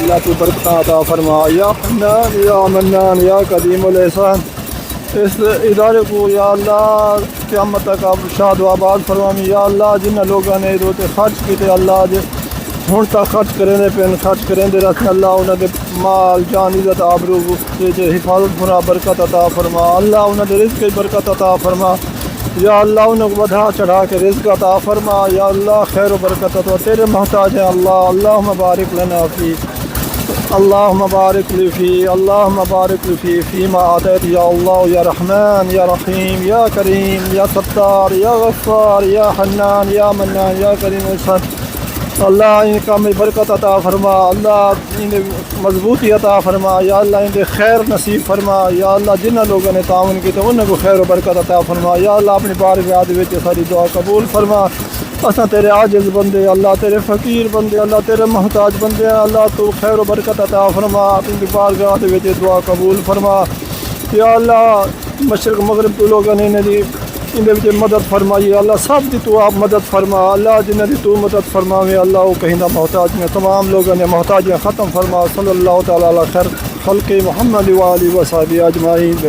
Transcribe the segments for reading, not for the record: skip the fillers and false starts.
اللہ تو برکت عطا فرما یا حنان یا منان یا قدیم الاحسان، اس ادارے کو یا اللہ قیامت تک آپ شاد و آباد فرمامی یا اللہ۔ جن لوگوں نے ادھر خرچ کیتے اللہ جی ہوں تک خرچ کریں پین خرچ کریں رکھیں اللہ انہوں نے مال جان عزت آبرو حفاظت فرما برکت عطا فرما اللہ انہوں نے رزق کی برکت عطا فرما یا اللہ انہوں کو بڑھا چڑھا کے رزق عطا فرما یا اللہ خیر و برکت عطا تیرے محتاج ہیں اللہ۔ اللہم بارک لنا فی اللہم بارک لی فی اللہم بارک لی فی فیما آتیت یا اللہ یا رحمان یا رحیم یا کریم یا ستار یا غفار یا حنان یا منان یا کریم احسان اللہ ان کا میں برکت عطا فرما اللہ انہیں مضبوطی عطا فرما یا اللہ انہیں خیر نصیب فرما یا اللہ جن لوگوں نے تعاون کی تو انہیں کو خیر و برکت عطا فرما یا اللہ اپنی بارگاہ وچ ساری دعا قبول فرما۔ اساں تیرے عاجز بندے اللہ تیرے فقیر بندے اللہ تیرے محتاج بندے اللہ تو خیر و برکت عطا فرما اپنی بارگاہ وچ دعا قبول فرما یا اللہ۔ مشرق مغرب تو لوگوں نے انہیں مدد فرمائی اللہ سب کی تو آپ مدد فرما اللہ جنہیں دی تو مدد فرماوے اللہ وہ کہیں نہ محتاج میں تمام لوگوں نے محتاجیاں ختم فرما صلی اللہ تعالیٰ علی خیر خلق محمد و آلہ و صحبہ اجمعین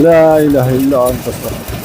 لا الہ الا انت۔